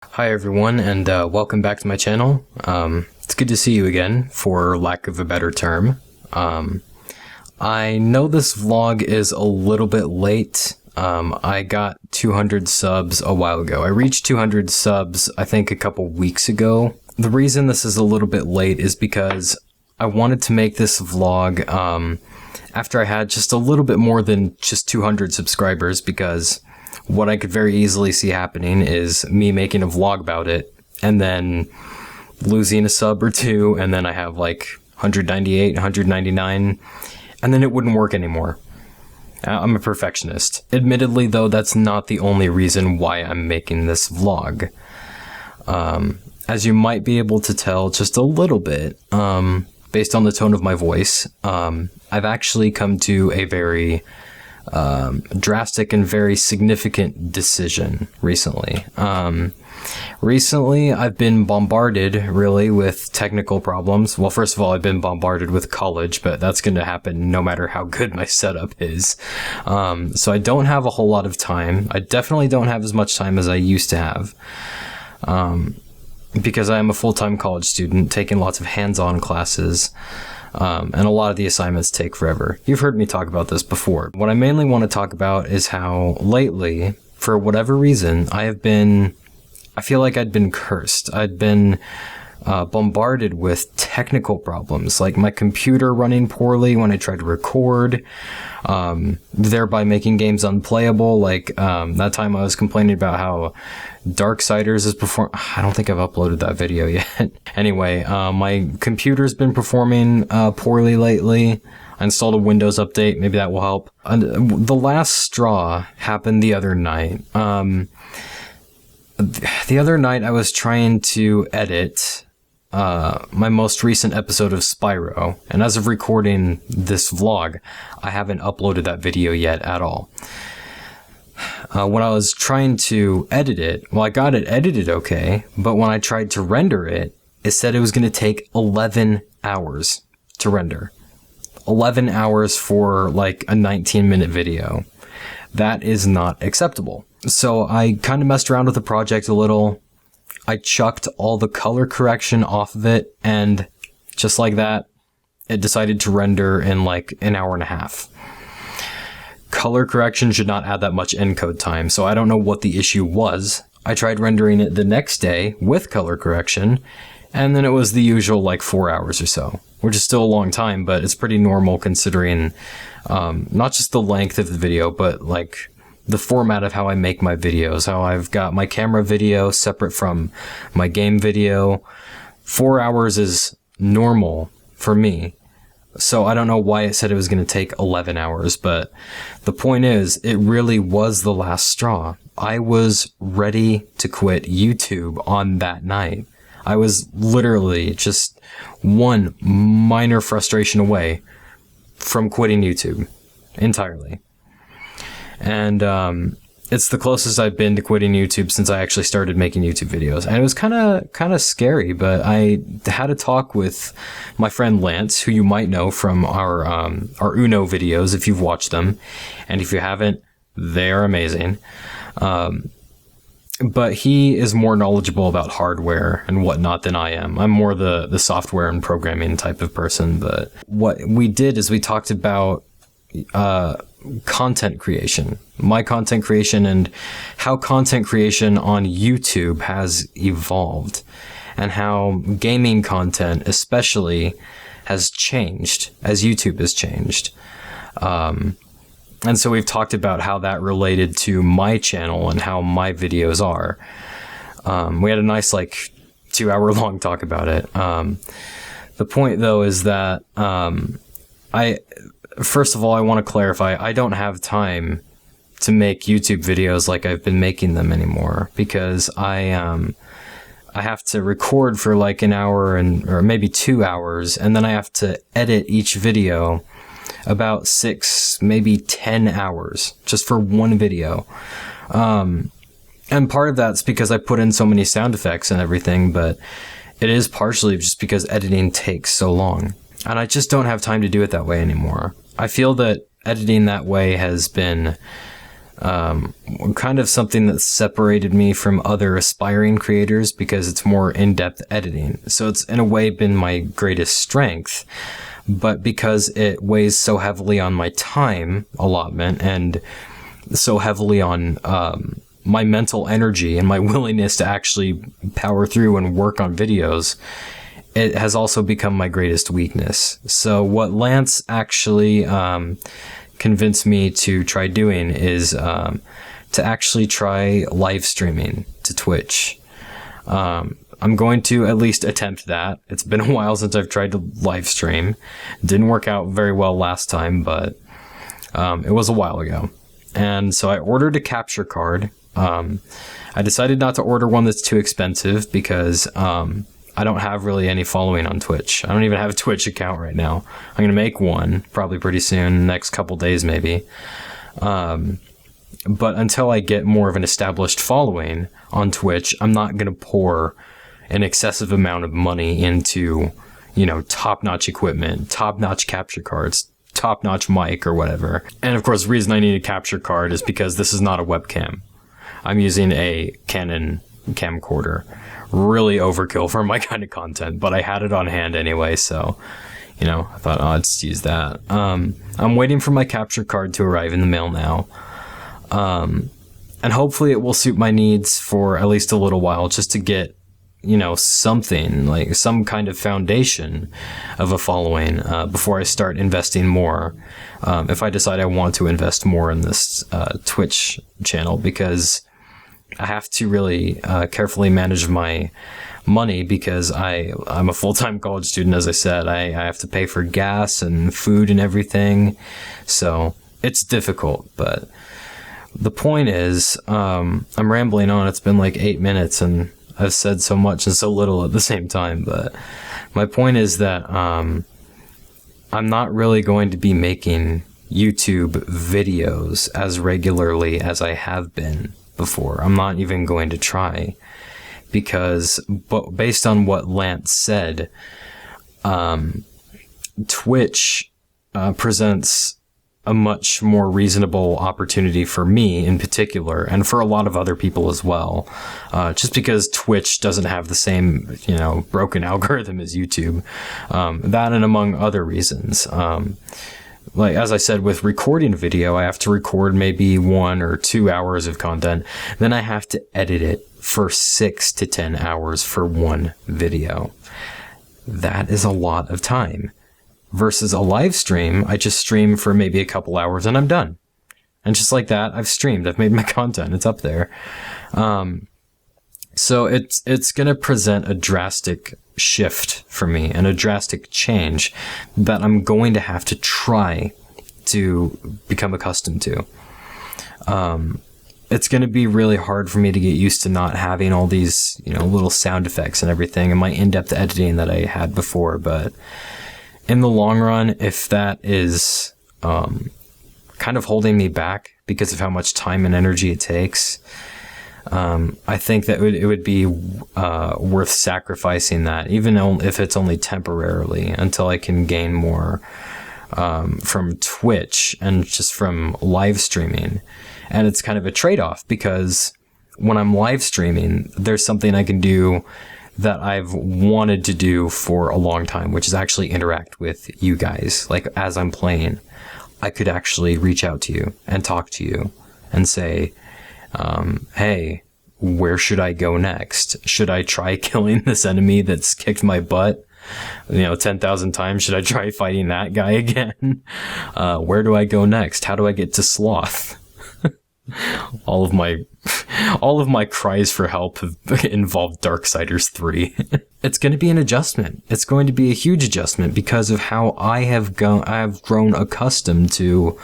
Hi everyone, and welcome back to my channel. It's good to see you again, for lack of a better term. I know this vlog is a little bit late. I got 200 subs a while ago. I reached 200 subs, I think, a couple weeks ago. The reason this is a little bit late is because I wanted to make this vlog after I had just a little bit more than just 200 subscribers, because what I could very easily see happening is me making a vlog about it and then losing a sub or two, and then I have like 198, 199, and then it wouldn't work anymore. I'm a perfectionist. Admittedly, though, that's not the only reason why I'm making this vlog. As you might be able to tell just a little bit, based on the tone of my voice, I've actually come to a very drastic and very significant decision recently. Recently, I've been bombarded, really, with technical problems. Well, first of all, I've been bombarded with college, but that's going to happen no matter how good my setup is. So I don't have a whole lot of time. I definitely don't have as much time as I used to have. Because I am a full-time college student, taking lots of hands-on classes. And a lot of the assignments take forever. You've heard me talk about this before. What I mainly want to talk about is how lately, for whatever reason, I feel like I'd been cursed. I'd been bombarded with technical problems, like my computer running poorly when I tried to record, thereby making games unplayable. Like that time I was complaining about how Darksiders is I don't think I've uploaded that video yet. Anyway, my computer's been performing poorly lately. I installed a Windows update. Maybe that will help. The last straw happened the other night. The other night I was trying to edit my most recent episode of Spyro, and as of recording this vlog, I haven't uploaded that video yet at all. When I was trying to edit it, well, I got it edited okay, but when I tried to render it, it said it was going to take 11 hours to render. 11 hours for like a 19-minute video. That is not acceptable. So I kind of messed around with the project a little. I chucked all the color correction off of it, and just like that, it decided to render in like an hour and a half. Color correction should not add that much encode time, so I don't know what the issue was. I tried rendering it the next day with color correction, and then it was the usual like 4 hours or so, which is still a long time, but it's pretty normal considering not just the length of the video, but like the format of how I make my videos, how I've got my camera video separate from my game video. 4 hours is normal for me. So I don't know why it said it was going to take 11 hours, but the point is, it really was the last straw. I was ready to quit YouTube on that night. I was literally just one minor frustration away from quitting YouTube entirely. And it's the closest I've been to quitting YouTube since I actually started making YouTube videos. And it was kind of scary, but I had a talk with my friend Lance, who you might know from our Uno videos if you've watched them. And if you haven't, they're amazing. But he is more knowledgeable about hardware and whatnot than I am. I'm more the software and programming type of person. But what we did is we talked about content creation, my content creation, and how content creation on YouTube has evolved, and how gaming content especially has changed as YouTube has changed. And so we've talked about how that related to my channel and how my videos are. We had a nice like 2-hour long talk about it. The point though is that first of all, I want to clarify, I don't have time to make YouTube videos like I've been making them anymore, because I have to record for like an hour or maybe 2 hours, and then I have to edit each video about 6, maybe 10 hours just for one video. And part of that's because I put in so many sound effects and everything, but it is partially just because editing takes so long. And I just don't have time to do it that way anymore. I feel that editing that way has been kind of something that separated me from other aspiring creators because it's more in-depth editing. So it's in a way been my greatest strength, but because it weighs so heavily on my time allotment and so heavily on my mental energy and my willingness to actually power through and work on videos, it has also become my greatest weakness. So what Lance actually convinced me to try doing is to actually try live streaming to Twitch. I'm going to at least attempt that. It's been a while since I've tried to live stream. Didn't work out very well last time, but it was a while ago. And so I ordered a capture card. I decided not to order one that's too expensive because I don't have really any following on Twitch. I don't even have a Twitch account right now. I'm going to make one probably pretty soon, next couple days maybe. But until I get more of an established following on Twitch, I'm not going to pour an excessive amount of money into, top-notch equipment, top-notch capture cards, top-notch mic or whatever. And of course, the reason I need a capture card is because this is not a webcam. I'm using a Canon camcorder. Really overkill for my kind of content, but I had it on hand anyway, so, I thought, I'll just use that. I'm waiting for my capture card to arrive in the mail now. And hopefully it will suit my needs for at least a little while, just to get, something, like some kind of foundation of a following, before I start investing more. If I decide I want to invest more in this, Twitch channel, because I have to really carefully manage my money because I'm a full-time college student, as I said. I have to pay for gas and food and everything. So it's difficult, but the point is, I'm rambling on. It's been like 8 minutes and I've said so much and so little at the same time. But my point is that I'm not really going to be making YouTube videos as regularly as I have been before. I'm not even going to try because, but based on what Lance said, Twitch presents a much more reasonable opportunity for me in particular, and for a lot of other people as well, just because Twitch doesn't have the same, broken algorithm as YouTube, that and among other reasons. Like, as I said, with recording a video, I have to record maybe 1 or 2 hours of content. Then I have to edit it for 6 to 10 hours for one video. That is a lot of time. Versus a live stream, I just stream for maybe a couple hours and I'm done. And just like that, I've streamed. I've made my content. It's up there. So it's going to present a drastic shift for me and a drastic change that I'm going to have to try to become accustomed to. It's going to be really hard for me to get used to not having all these, little sound effects and everything and my in-depth editing that I had before. But in the long run, if that is kind of holding me back because of how much time and energy it takes, I think that it would be worth sacrificing that, even if it's only temporarily, until I can gain more from Twitch and just from live streaming. And it's kind of a trade-off because when I'm live streaming, there's something I can do that I've wanted to do for a long time, which is actually interact with you guys. Like, as I'm playing, I could actually reach out to you and talk to you and say, hey, where should I go next? Should I try killing this enemy that's kicked my butt 10,000 times? Should I try fighting that guy again? Where do I go next? How do I get to Sloth? All of my cries for help have involved Darksiders 3. It's going to be an adjustment. It's going to be a huge adjustment because of how I have grown accustomed to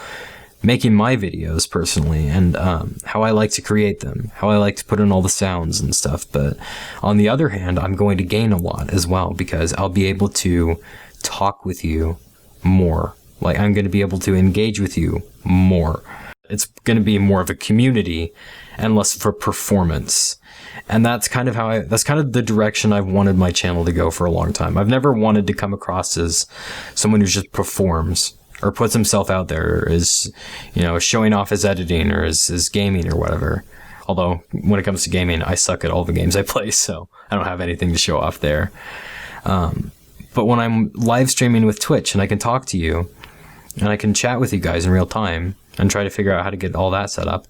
making my videos personally, and how I like to create them, how I like to put in all the sounds and stuff. But on the other hand, I'm going to gain a lot as well because I'll be able to talk with you more. Like, I'm going to be able to engage with you more. It's going to be more of a community and less for performance. And that's kind of that's kind of the direction I've wanted my channel to go for a long time. I've never wanted to come across as someone who just performs or puts himself out there, or is, showing off his editing or his gaming or whatever. Although when it comes to gaming, I suck at all the games I play, so I don't have anything to show off there. But when I'm live streaming with Twitch and I can talk to you and I can chat with you guys in real time and try to figure out how to get all that set up,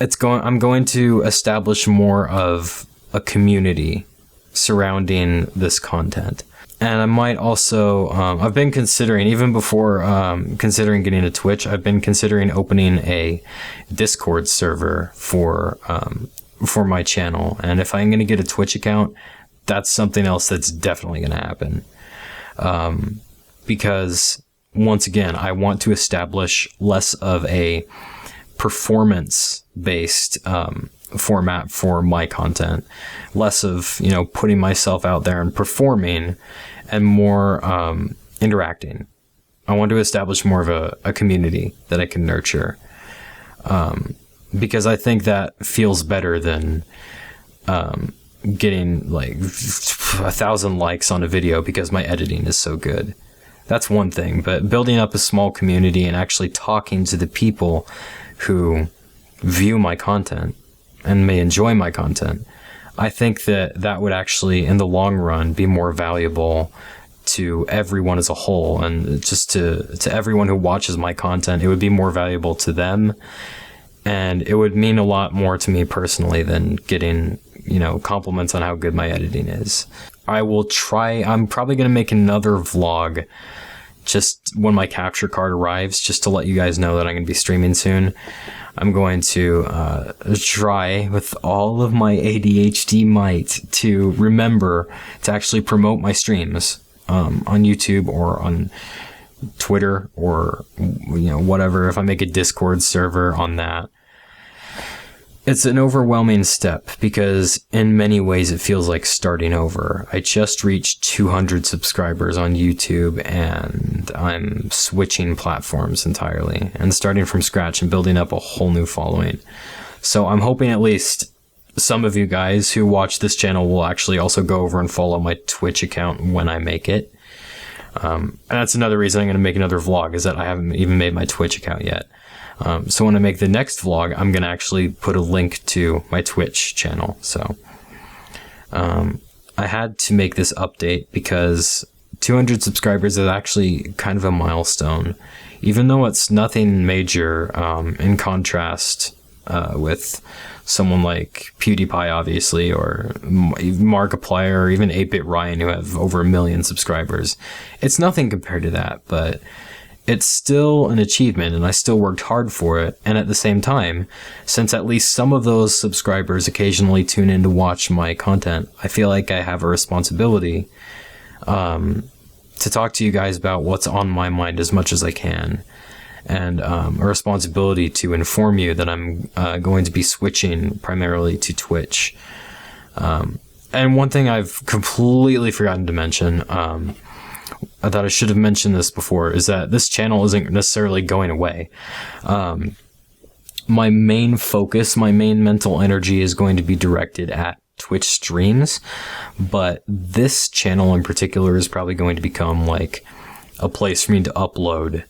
I'm going to establish more of a community surrounding this content. And I might also, I've been considering, even before considering getting a Twitch, I've been considering opening a Discord server for my channel. And if I'm going to get a Twitch account, that's something else that's definitely going to happen. Because, once again, I want to establish less of a performance-based format for my content, less of putting myself out there and performing, and more interacting. I want to establish more of a community that I can nurture, because I think that feels better than getting like 1,000 likes on a video because my editing is so good. That's one thing, but building up a small community and actually talking to the people who view my content and may enjoy my content, I think that would actually, in the long run, be more valuable to everyone as a whole, and just to everyone who watches my content. It would be more valuable to them, and it would mean a lot more to me personally than getting compliments on how good my editing is. I'm probably going to make another vlog just when my capture card arrives, just to let you guys know that I'm going to be streaming soon. I'm going to try with all of my ADHD might to remember to actually promote my streams on YouTube or on Twitter or whatever. If I make a Discord server on that, it's an overwhelming step because in many ways it feels like starting over. I just reached 200 subscribers on YouTube and I'm switching platforms entirely and starting from scratch and building up a whole new following. So I'm hoping at least some of you guys who watch this channel will actually also go over and follow my Twitch account when I make it. And that's another reason I'm going to make another vlog, is that I haven't even made my Twitch account yet. So when I make the next vlog, I'm going to actually put a link to my Twitch channel. So I had to make this update because 200 subscribers is actually kind of a milestone, even though it's nothing major in contrast with someone like PewDiePie, obviously, or Markiplier, or even 8-Bit Ryan, who have over 1 million subscribers. It's nothing compared to that, but it's still an achievement, and I still worked hard for it. And at the same time, since at least some of those subscribers occasionally tune in to watch my content, I feel like I have a responsibility to talk to you guys about what's on my mind as much as I can, and a responsibility to inform you that I'm going to be switching primarily to Twitch. And one thing I've completely forgotten to mention, I thought I should have mentioned this before, is that this channel isn't necessarily going away. My main focus, my main mental energy is going to be directed at Twitch streams, but this channel in particular is probably going to become like a place for me to upload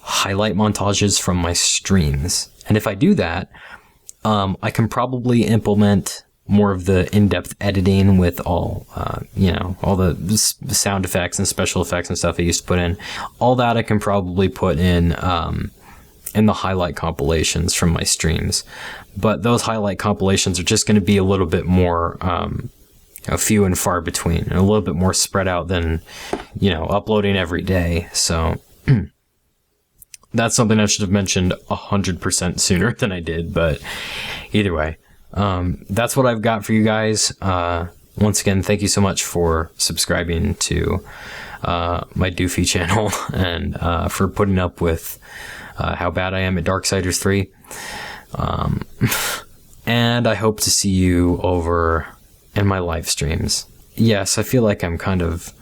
highlight montages from my streams. And if I do that, I can probably implement more of the in-depth editing with all the sound effects and special effects and stuff I used to put in. All that I can probably put in the highlight compilations from my streams. But those highlight compilations are just going to be a little bit more few and far between, and a little bit more spread out than, uploading every day. So that's something I should have mentioned 100% sooner than I did. But either way, that's what I've got for you guys. Once again, thank you so much for subscribing to my Doofy channel and for putting up with how bad I am at Darksiders 3. And I hope to see you over in my live streams. Yes, I feel like I'm kind of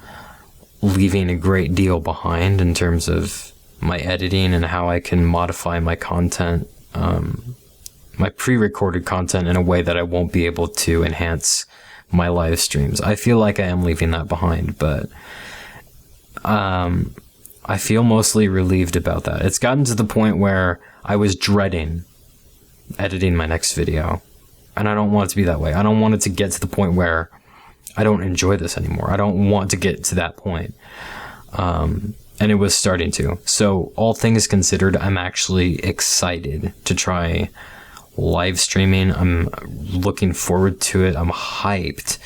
leaving a great deal behind in terms of my editing and how I can modify my content, my pre-recorded content, in a way that I won't be able to enhance my live streams. I feel like I am leaving that behind, but I feel mostly relieved about that. It's gotten to the point where I was dreading editing my next video. And I don't want it to be that way. I don't want it to get to the point where I don't enjoy this anymore. I don't want to get to that point. And it was starting to. So all things considered, I'm actually excited to try live streaming. I'm looking forward to it. I'm hyped.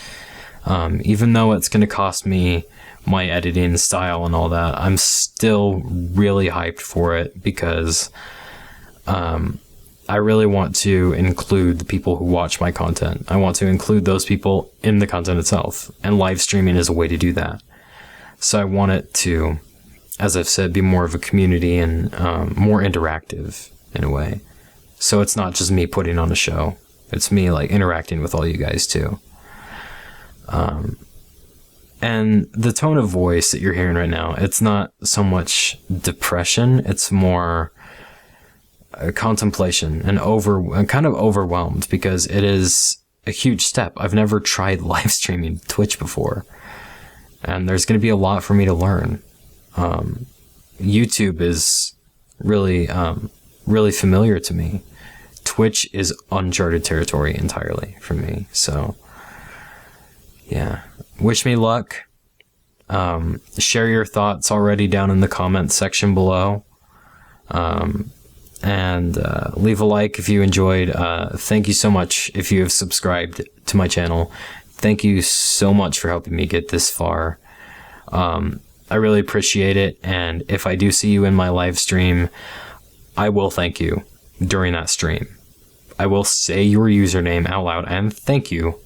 Even though it's going to cost me my editing style and all that, I'm still really hyped for it because I really want to include the people who watch my content. I want to include those people in the content itself, and live streaming is a way to do that. So I want it to, as I've said, be more of a community and more interactive in a way. So it's not just me putting on a show. It's me like interacting with all you guys too. And the tone of voice that you're hearing right now, it's not so much depression. It's more contemplation and kind of overwhelmed because it is a huge step. I've never tried live streaming Twitch before, and there's going to be a lot for me to learn. YouTube is really, really familiar to me. Twitch is uncharted territory entirely for me. So yeah, wish me luck. Share your thoughts already down in the comments section below. And leave a like if you enjoyed. Thank you so much if you have subscribed to my channel. Thank you so much for helping me get this far. I really appreciate it, and if I do see you in my live stream, I will thank you during that stream. I will say your username out loud and thank you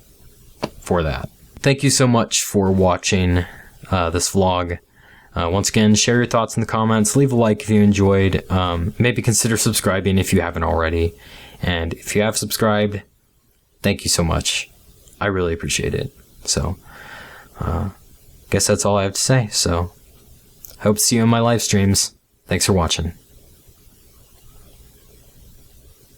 for that. Thank you so much for watching this vlog. Once again, share your thoughts in the comments, leave a like if you enjoyed, maybe consider subscribing if you haven't already, and if you have subscribed, thank you so much. I really appreciate it. So, guess that's all I have to say, so hope to see you in my live streams. Thanks for watching.